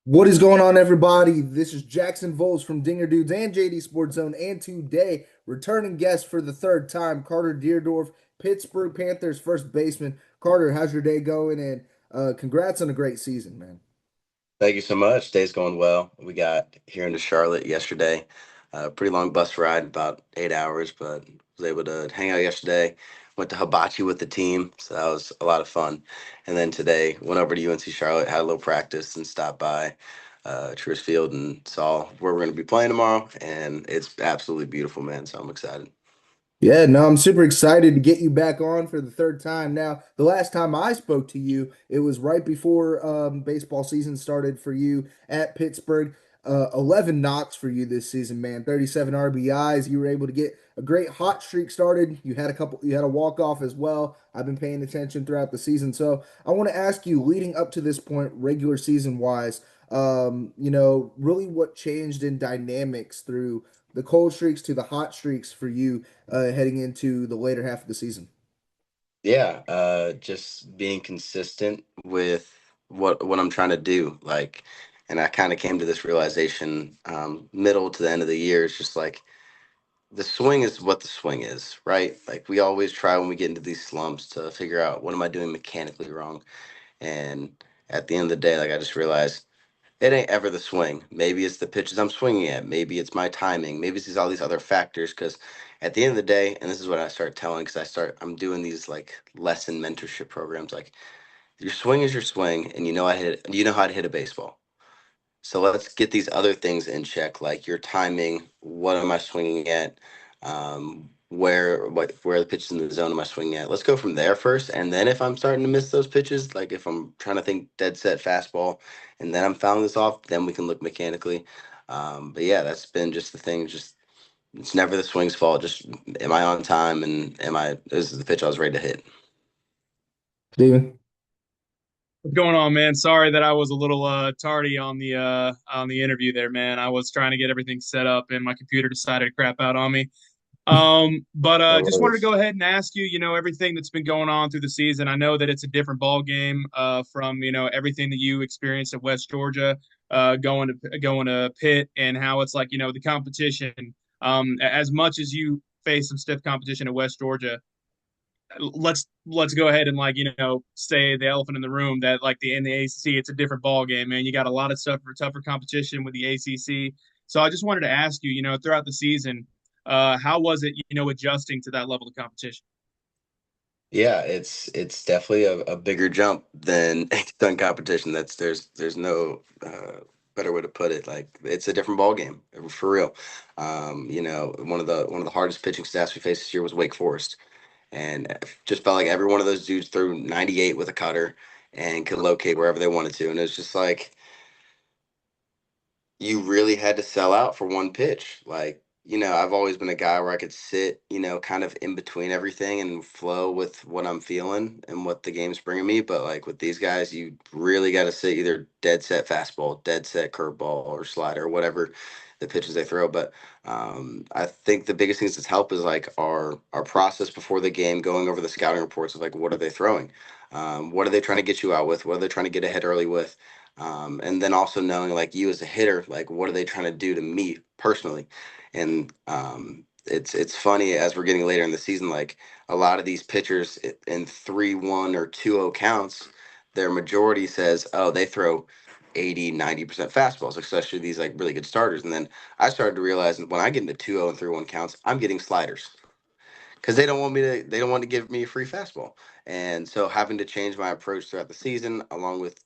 What is going on, everybody? This is Jackson Voles from Dinger Dudes and JD Sports Zone, and today, returning guest for the third time, Carter Dierdorf, Pittsburgh Panthers first baseman. Carter, how's your day going? And congrats on a great season, man. Thank you so much. Day's going well. We got here into Charlotte yesterday. Pretty long bus ride, about 8 hours, but was able to hang out yesterday. Went to Hibachi with the team, so that was a lot of fun. And then today went over to UNC Charlotte, had a little practice, and stopped by Truist Field and saw where we're going to be playing tomorrow. And it's absolutely beautiful, man. So I'm excited. Yeah, no, I'm super excited to get you back on for the third time. Now, the last time I spoke to you, it was right before baseball season started for you at Pittsburgh. 11 knocks for you this season, man. 37 RBIs. You were able to get a great hot streak started. You had a walk off as well. I've been paying attention throughout the season. So I want to ask you, leading up to this point, regular season wise, really what changed in dynamics through the cold streaks to the hot streaks for you heading into the later half of the season? Yeah, just being consistent with what I'm trying to do. And I kind of came to this realization middle to the end of the year. It's just like the swing is what the swing is, right? Like we always try when we get into these slumps to figure out what am I doing mechanically wrong. And at the end of the day, like I just realized it ain't ever the swing. Maybe it's the pitches I'm swinging at. Maybe it's my timing. Maybe it's all these other factors. Because at the end of the day, and this is what I start telling, because I'm doing these like lesson mentorship programs. Like your swing is your swing, and you know how to hit a baseball. So let's get these other things in check, like your timing. What am I swinging at? Where the pitches in the zone am I swinging at? Let's go from there first, and then if I'm starting to miss those pitches, like if I'm trying to think dead set fastball, and then I'm fouling this off, then we can look mechanically. But yeah, that's been just the thing. Just it's never the swing's fault. Just am I on time, and am I this is the pitch I was ready to hit. Steven? What's going on, man? Sorry that I was a little tardy on the interview there, man. I was trying to get everything set up and my computer decided to crap out on me. But No just wanted to worries. go ahead and ask you, everything that's been going on through the season. I know that it's a different ball game from, everything that you experienced at West Georgia, going to Pitt and how it's like, the competition. As much as you face some stiff competition at West Georgia, let's go ahead and say the elephant in the room that like the in the ACC it's a different ball game, man. You got a lot of stuff for tougher competition with the ACC. So I just wanted to ask you, throughout the season, how was it, adjusting to that level of competition? Yeah, it's definitely a bigger jump than done competition. There's no better way to put it. Like it's a different ball game for real. One of the hardest pitching staffs we faced this year was Wake Forest, and it just felt like every one of those dudes threw 98 with a cutter and could locate wherever they wanted to, and it's just like you really had to sell out for one pitch. I've always been a guy where I could sit, kind of in between everything and flow with what I'm feeling and what the game's bringing me. But like with these guys, you really got to sit either dead set fastball, dead set curveball, or slider, whatever the pitches they throw. But I think the biggest things that's help is like our process before the game, going over the scouting reports of like what are they throwing, what are they trying to get you out with, what are they trying to get ahead early with, and then also knowing like you as a hitter, like what are they trying to do to me personally, and it's funny as we're getting later in the season, like a lot of these pitchers in 3-1 or 2-0 counts, their majority says, oh, they throw 80-90% fastballs, especially these like really good starters. And then I started to realize when I get into 2-0 and 3-1 counts, I'm getting sliders because they don't want to give me a free fastball. And so having to change my approach throughout the season, along with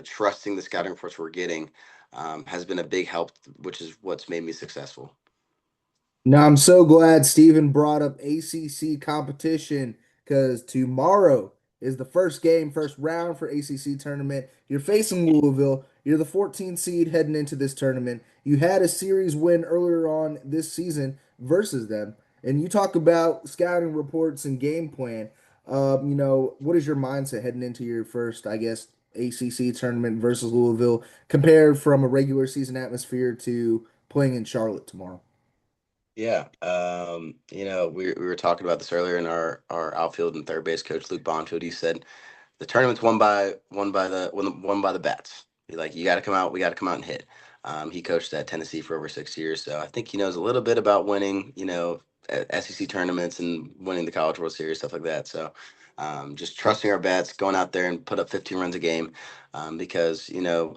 trusting the scouting reports we're getting, has been a big help, which is what's made me successful. Now, I'm so glad Steven brought up ACC competition because tomorrow is the first game, first round for ACC tournament. You're facing Louisville. You're the 14th seed heading into this tournament. You had a series win earlier on this season versus them. And you talk about scouting reports and game plan. What is your mindset heading into your first, I guess, ACC tournament versus Louisville compared from a regular season atmosphere to playing in Charlotte tomorrow? Yeah, we were talking about this earlier in our outfield and third base coach Luke Bonfield. He said the tournament's won by the bats. Like, you got to come out. We got to come out and hit. He coached at Tennessee for over 6 years, so I think he knows a little bit about winning, SEC tournaments and winning the College World Series, stuff like that. So, just trusting our bats, going out there and put up 15 runs a game, because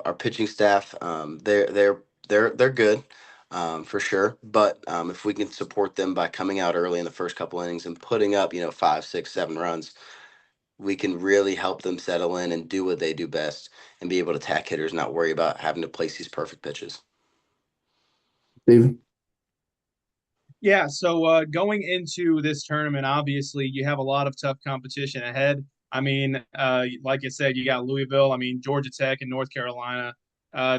our pitching staff, they're good. For sure, but if we can support them by coming out early in the first couple innings and putting up, 5, 6, 7 runs, we can really help them settle in and do what they do best and be able to attack hitters, not worry about having to place these perfect pitches. Steven? Yeah, so going into this tournament, obviously you have a lot of tough competition ahead. I mean, like I said, you got Louisville. I mean, Georgia Tech and North Carolina.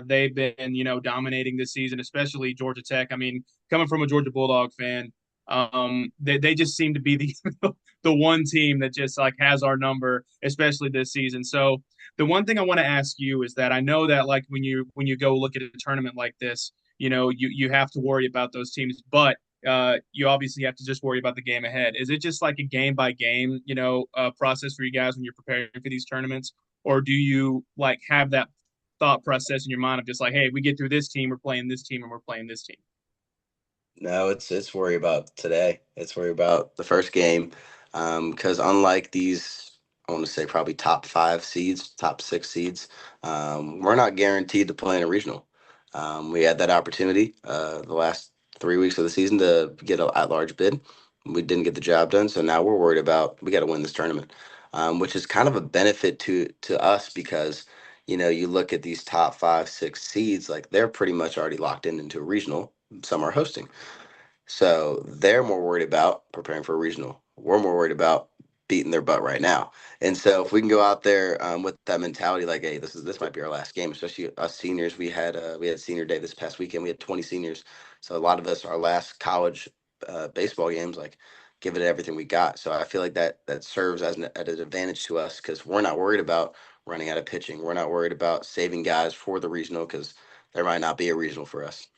They've been, dominating this season, especially Georgia Tech. I mean, coming from a Georgia Bulldog fan, they just seem to be the the one team that just like has our number, especially this season. So the one thing I want to ask you is that I know that like when you go look at a tournament like this, you have to worry about those teams, but you obviously have to just worry about the game ahead. Is it just like a game by game, process for you guys when you're preparing for these tournaments, or do you like have that thought process in your mind of just like, hey, we get through this team, we're playing this team, and we're playing this team? No, it's worry about today. It's worry about the first game, because unlike these, I want to say probably top 5 seeds, top 6 seeds, we're not guaranteed to play in a regional. We had that opportunity the last 3 weeks of the season to get an at-large bid. We didn't get the job done, so now we're worried about we got to win this tournament, which is kind of a benefit to us because you look at these top 5, 6 seeds, like they're pretty much already locked in into a regional. Some are hosting. So they're more worried about preparing for a regional. We're more worried about beating their butt right now. And so if we can go out there with that mentality, like, hey, this might be our last game, especially us seniors. We had senior day this past weekend. We had 20 seniors, so a lot of us our last college baseball games, like give it everything we got. So I feel like that serves as an advantage to us because we're not worried about running out of pitching. We're not worried about saving guys for the regional because there might not be a regional for us.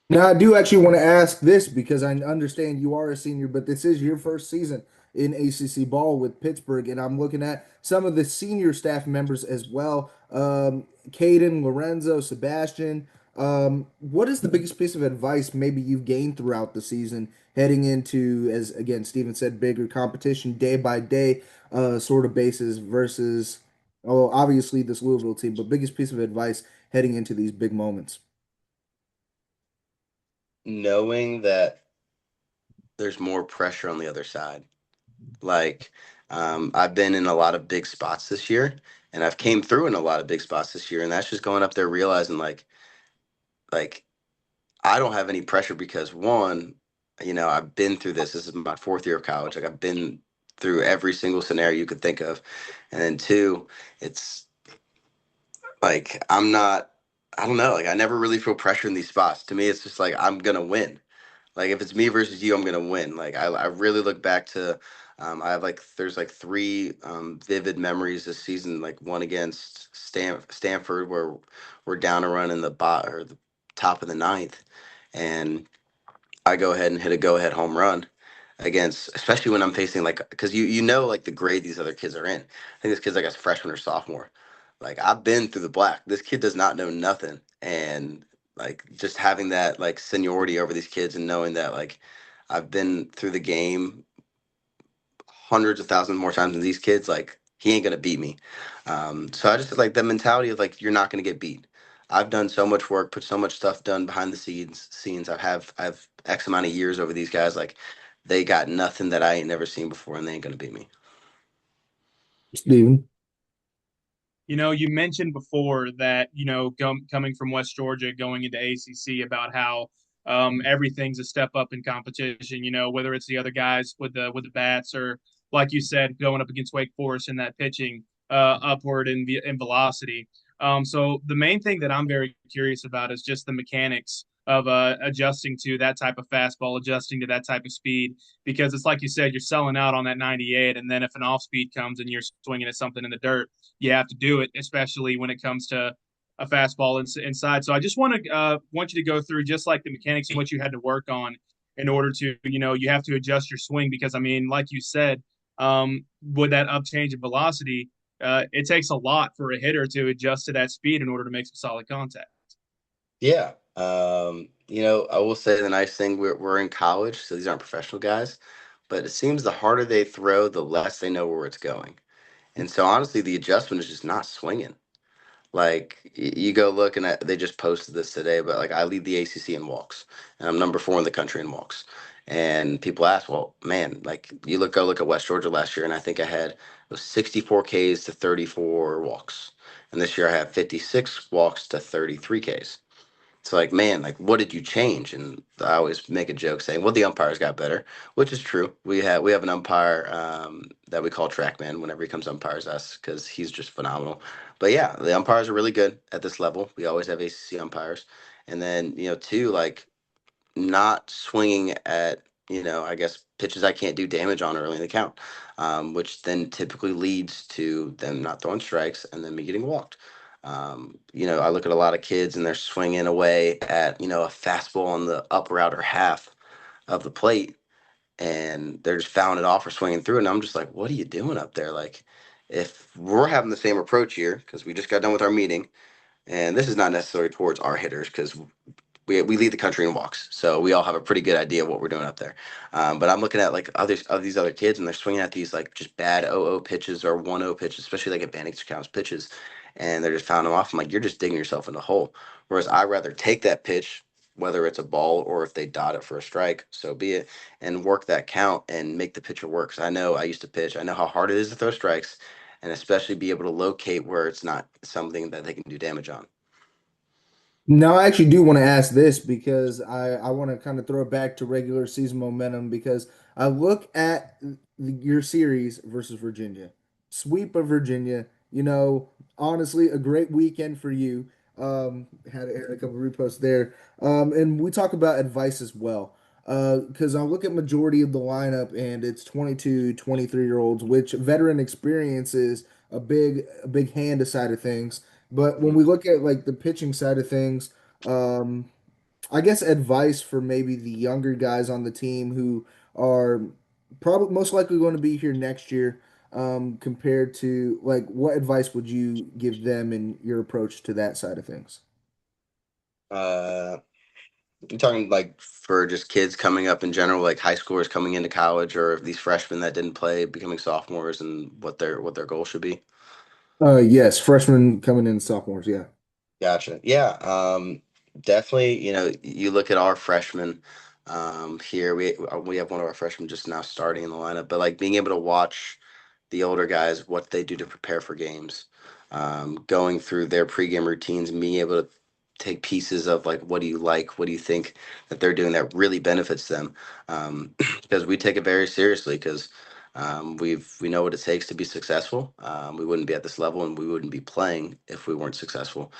Now, I do actually want to ask this because I understand you are a senior, but this is your first season in ACC ball with Pittsburgh, and I'm looking at some of the senior staff members as well. Caden, Lorenzo, Sebastian. What is the biggest piece of advice maybe you've gained throughout the season heading into, as again, Steven said, bigger competition day by day sort of basis versus, oh, obviously this Louisville team, but biggest piece of advice heading into these big moments? Knowing that there's more pressure on the other side. Like, I've been in a lot of big spots this year, and I've came through in a lot of big spots this year, and that's just going up there realizing like I don't have any pressure because one, I've been through this. This is my 4th year of college. Like I've been through every single scenario you could think of, and then two, it's like I'm not. I don't know. Like I never really feel pressure in these spots. To me, it's just like I'm gonna win. Like if it's me versus you, I'm gonna win. Like I really look back to, I have like there's like 3 vivid memories this season. Like one against Stanford where we're down a run in the the top of the ninth, and I go ahead and hit a go ahead home run against, especially when I'm facing like, because you know like the grade these other kids are in. I think this kid's like a freshman or sophomore. Like I've been through the black. This kid does not know nothing, and like just having that like seniority over these kids and knowing that like I've been through the game hundreds of thousands more times than these kids. Like he ain't gonna beat me. So I just like the mentality of like you're not gonna get beat. I've done so much work, put so much stuff done behind the scenes. I've X amount of years over these guys. Like they got nothing that I ain't never seen before, and they ain't gonna beat me. Steven? You mentioned before that, coming from West Georgia, going into ACC, about how everything's a step up in competition. Whether it's the other guys with the bats, or like you said, going up against Wake Forest in that pitching, upward in velocity. So the main thing that I'm very curious about is just the mechanics of adjusting to that type of fastball, adjusting to that type of speed, because it's like you said, you're selling out on that 98, and then if an off speed comes and you're swinging at something in the dirt, you have to do it, especially when it comes to a fastball inside. So I just want you to go through just like the mechanics of what you had to work on in order to, you have to adjust your swing because I mean, like you said, with that up change of velocity, it takes a lot for a hitter to adjust to that speed in order to make some solid contact. Yeah. I will say the nice thing we're in college, so these aren't professional guys, but it seems the harder they throw, the less they know where it's going. And so honestly, the adjustment is just not swinging. Like you go look and they just posted this today, but like I lead the ACC in walks, and I'm number 4 in the country in walks. And people ask, well, man, like go look at West Georgia last year, and I think I had it was 64 Ks to 34 walks, and this year I have 56 walks to 33 Ks. So like, man, like what did you change? And I always make a joke saying, well, the umpires got better, which is true. We have an umpire that we call Trackman whenever he comes umpires us because he's just phenomenal. But yeah, the umpires are really good at this level. We always have ACC umpires, and then two, like not swinging at I guess pitches I can't do damage on early in the count, which then typically leads to them not throwing strikes and then me getting walked. I look at a lot of kids and they're swinging away at a fastball on the upper outer half of the plate, and they're just fouling it off or swinging through it. And I'm just like, what are you doing up there? Like, if we're having the same approach here, because we just got done with our meeting, and this is not necessarily towards our hitters, because we lead the country in walks, so we all have a pretty good idea of what we're doing up there. But I'm looking at like others of these other kids, and they're swinging at these like just bad 0-0 pitches or 1-0 pitches, especially like advantage counts pitches, and they're just fouling them off. I'm like, you're just digging yourself in a hole. Whereas I rather take that pitch, whether it's a ball or if they dot it for a strike, so be it, and work that count and make the pitcher work. 'Cause I know I used to pitch. I know how hard it is to throw strikes, and especially be able to locate where it's not something that they can do damage on. No, I actually do want to ask this because I want to kind of throw it back to regular season momentum because I look at your series versus Virginia, sweep of Virginia. Honestly, a great weekend for you. Had a couple reposts there, and we talk about advice as well. Because I look at majority of the lineup and it's 22, 23-year olds, which veteran experience is a big hand side of things. But when we look at like the pitching side of things, um, I guess advice for maybe the younger guys on the team who are probably most likely going to be here next year, compared to like what advice would you give them in your approach to that side of things? Uh, You talking like for just kids coming up in general, like high schoolers coming into college, or these freshmen that didn't play becoming sophomores, and what their goal should be? Yes, freshmen coming in, sophomores, yeah. Gotcha. Yeah. Definitely. You look at our freshmen here. We have one of our freshmen just now starting in the lineup, but like being able to watch the older guys, what they do to prepare for games, going through their pregame routines, and being able to take pieces of like what do you like, what do you think that they're doing that really benefits them, because we take it very seriously because. We know what it takes to be successful. We wouldn't be at this level, and we wouldn't be playing if we weren't successful.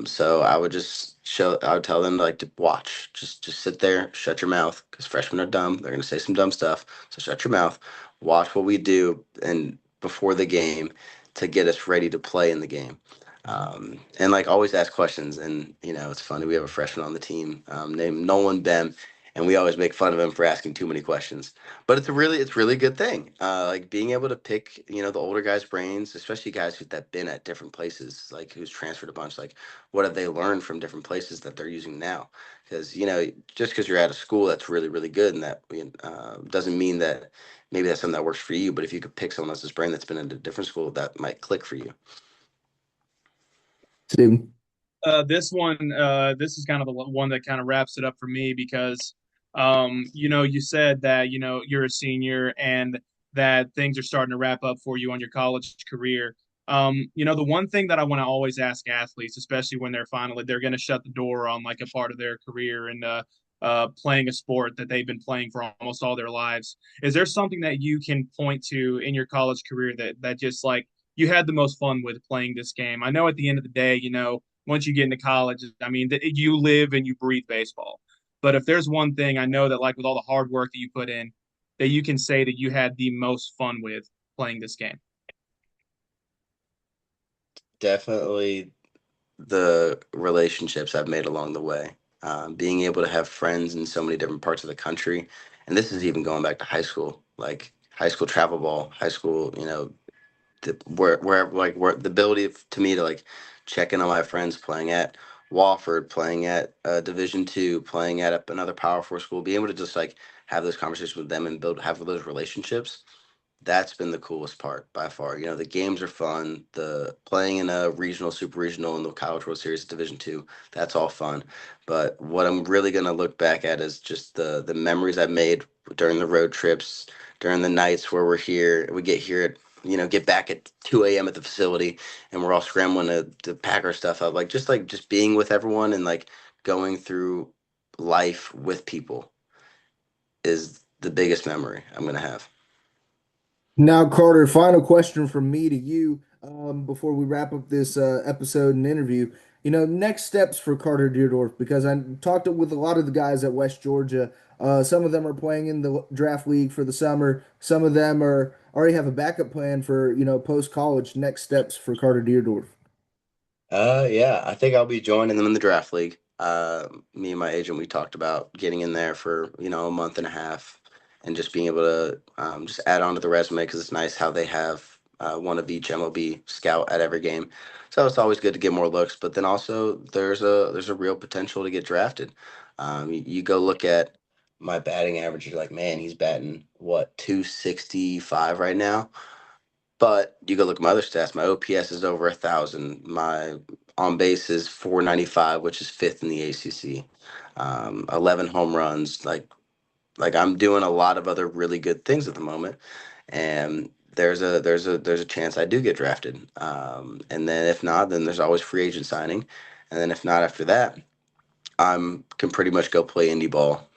So I would tell them like to watch, just sit there, shut your mouth, because freshmen are dumb. They're gonna say some dumb stuff. So shut your mouth, watch what we do, and before the game, to get us ready to play in the game. And like always ask questions. And it's funny. We have a freshman on the team named Nolan Bem, and we always make fun of him for asking too many questions. But it's really a good thing. Like being able to pick the older guys' brains, especially guys that been at different places, like who's transferred a bunch. Like what have they learned from different places that they're using now? Because just because you're at a school that's really really good, and that doesn't mean that maybe that's something that works for you. But if you could pick someone else's brain that's been in a different school, that might click for you. Steven. This is kind of the one that kind of wraps it up for me because, you said that, you're a senior and that things are starting to wrap up for you on your college career. The one thing that I want to always ask athletes, especially when they're going to shut the door on like a part of their career and, playing a sport that they've been playing for almost all their lives. Is there something that you can point to in your college career that just like you had the most fun with playing this game? I know at the end of the day, once you get into college, I mean, you live and you breathe baseball. But if there's one thing I know that, like with all the hard work that you put in, that you can say that you had the most fun with playing this game. Definitely the relationships I've made along the way. Being able to have friends in so many different parts of the country, and this is even going back to high school, like high school travel ball, high school, where the ability to me to like check in on my friends playing at Wofford, playing at Division 2, playing at another Power 4 school, be able to just like have those conversations with them and have those relationships. That's been the coolest part by far. The games are fun. The playing in a regional, super regional, in the College World Series Division 2, that's all fun. But what I'm really gonna look back at is just the memories I made during the road trips, during the nights where we get here at get back at 2 a.m. at the facility, and we're all scrambling to pack our stuff up. Like just being with everyone and like going through life with people is the biggest memory I'm gonna have. Now, Carter, final question from me to you before we wrap up this episode and interview. Next steps for Carter Dierdorf, because I talked with a lot of the guys at West Georgia. Some of them are playing in the draft league for the summer. Some of them are already have a backup plan for, post college. Next steps for Carter Dierdorf. Yeah, I think I'll be joining them in the draft league. Me and my agent, we talked about getting in there for, a month and a half and just being able to just add on to the resume because it's nice how they have one of each MLB scout at every game. So it's always good to get more looks, but then also there's a real potential to get drafted. You go look at my batting average, you're like, man, he's batting what, 265 right now. But you go look at my other stats. My OPS is over 1,000. My on base is 495, which is fifth in the ACC. 11 home runs. Like I'm doing a lot of other really good things at the moment, and there's a chance I do get drafted. And then if not, then there's always free agent signing, and then if not after that, can pretty much go play indie ball,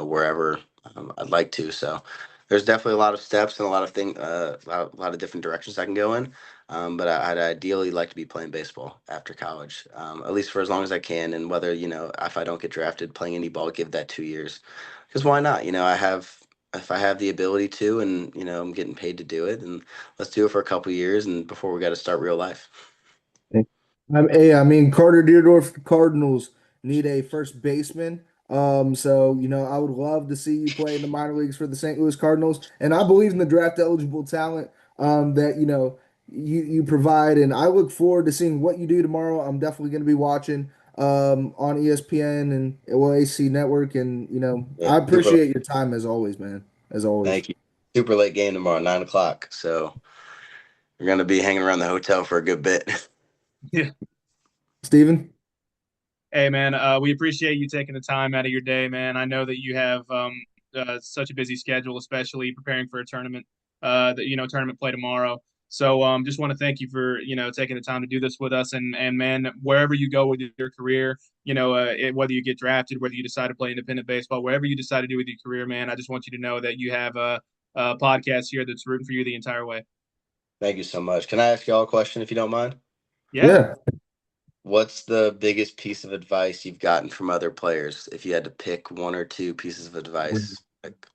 wherever I'd like to. So there's definitely a lot of steps and a lot of a lot of different directions I can go in. But I'd ideally like to be playing baseball after college, at least for as long as I can. And whether if I don't get drafted, playing indie ball, give that 2 years, because why not? If I have the ability to, and I'm getting paid to do it, and let's do it for a couple years, and before we got to start real life. Hey, I mean, Carter Deerdorf Cardinals need a first baseman. So I would love to see you play in the minor leagues for the St. Louis Cardinals, and I believe in the draft eligible talent that you provide, and I look forward to seeing what you do tomorrow. I'm definitely going to be watching on ESPN and ACC Network, and Yeah, I super. appreciate your time as always, man. As always, Thank you. Super late game tomorrow, 9 o'clock. So we're gonna be hanging around the hotel for a good bit. Yeah. Stephen. Hey, man, we appreciate you taking the time out of your day, man. I know that you have such a busy schedule, especially preparing for a tournament, tournament play tomorrow. So, just want to thank you for taking the time to do this with us. And man, wherever you go with your career, whether you get drafted, whether you decide to play independent baseball, whatever you decide to do with your career, man, I just want you to know that you have a podcast here that's rooting for you the entire way. Thank you so much. Can I ask y'all a question if you don't mind? Yeah. Yeah. What's the biggest piece of advice you've gotten from other players? If you had to pick one or two pieces of advice, like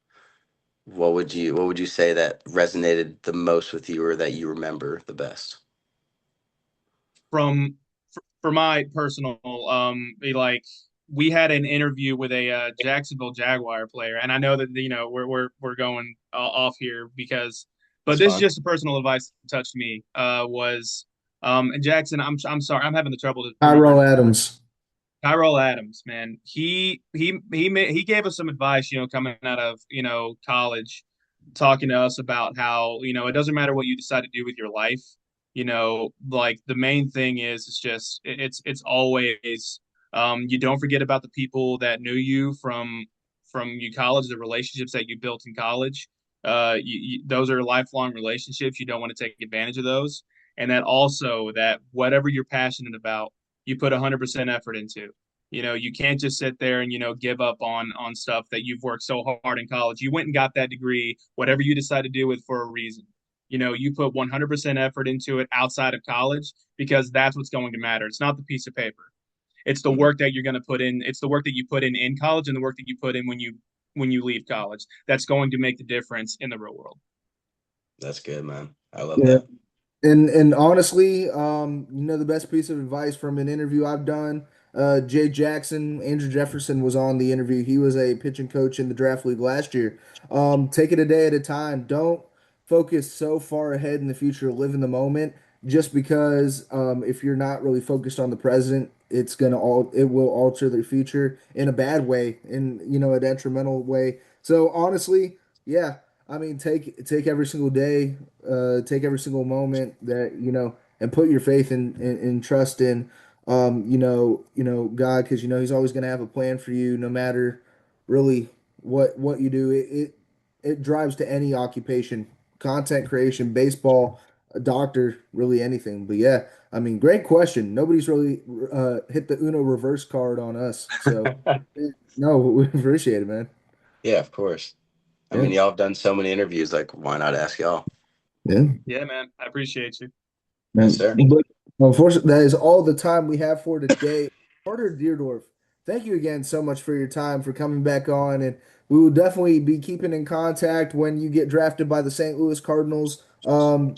what would you say that resonated the most with you or that you remember the best? From for my personal like we had an interview with a Jacksonville Jaguar player, and I know that we're going off here because, but That's this is fine. just the personal advice that touched me. Was and Jackson, I'm sorry, I'm having the trouble remembering Tyrell his name. Adams. Tyrell Adams, man, he gave us some advice, coming out of college, talking to us about how it doesn't matter what you decide to do with your life, like the main thing is it's just it's always you don't forget about the people that knew you from you college, the relationships that you built in college. Those are lifelong relationships. You don't want to take advantage of those, and that also that whatever you're passionate about you put 100% effort into. You can't just sit there and give up on stuff that you've worked so hard in college. You went and got that degree, whatever you decide to do with for a reason. You put 100% effort into it outside of college because that's what's going to matter. It's not the piece of paper. It's the Mhm. work that you're going to put in. It's the work that you put in college and the work that you put in when you leave college. That's going to make the difference in the real world. That's good, man. I love Yeah. that. And honestly, the best piece of advice from an interview I've done, Jay Jackson, Andrew Jefferson was on the interview. He was a pitching coach in the draft league last year. Take it a day at a time. Don't focus so far ahead in the future, live in the moment, just because if you're not really focused on the present, it will alter the future in a bad way, in a detrimental way. So honestly, yeah, I mean, take every single day, take every single moment that and put your faith in trust in God, because He's always going to have a plan for you, no matter really what you do. It drives to any occupation, content creation, baseball, a doctor, really anything. But yeah, I mean, great question. Nobody's really hit the Uno reverse card on us, so no, we appreciate it, man. Yeah, of course. I Yeah, mean, y'all have done so many interviews. Like, why not ask y'all? yeah. Yeah, man. I appreciate you. Yes, Man, sir. but unfortunately, that is all the time we have for today. Carter Deerdorf, thank you again so much for your time, for coming back on, and we will definitely be keeping in contact when you get drafted by the St. Louis Cardinals, in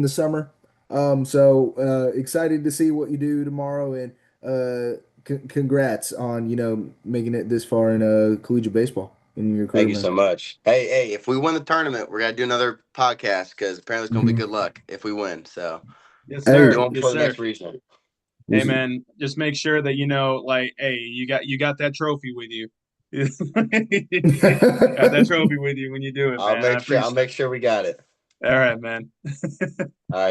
the summer. So excited to see what you do tomorrow, and congrats on, making it this far in collegiate baseball in your career, Thank you man. so much. Hey, if we win the tournament, we're gonna do another podcast because apparently it's gonna be Mhm. good luck if we win. So Yes, we'll Hey, do sir. one Yes, before the sir. next regional. Hey, man. Just make sure that like, hey, you got that trophy with you. Got that trophy with you when you do it, I'll man. I make sure. I'll appreciate make sure we got it. it. All right, man. All right.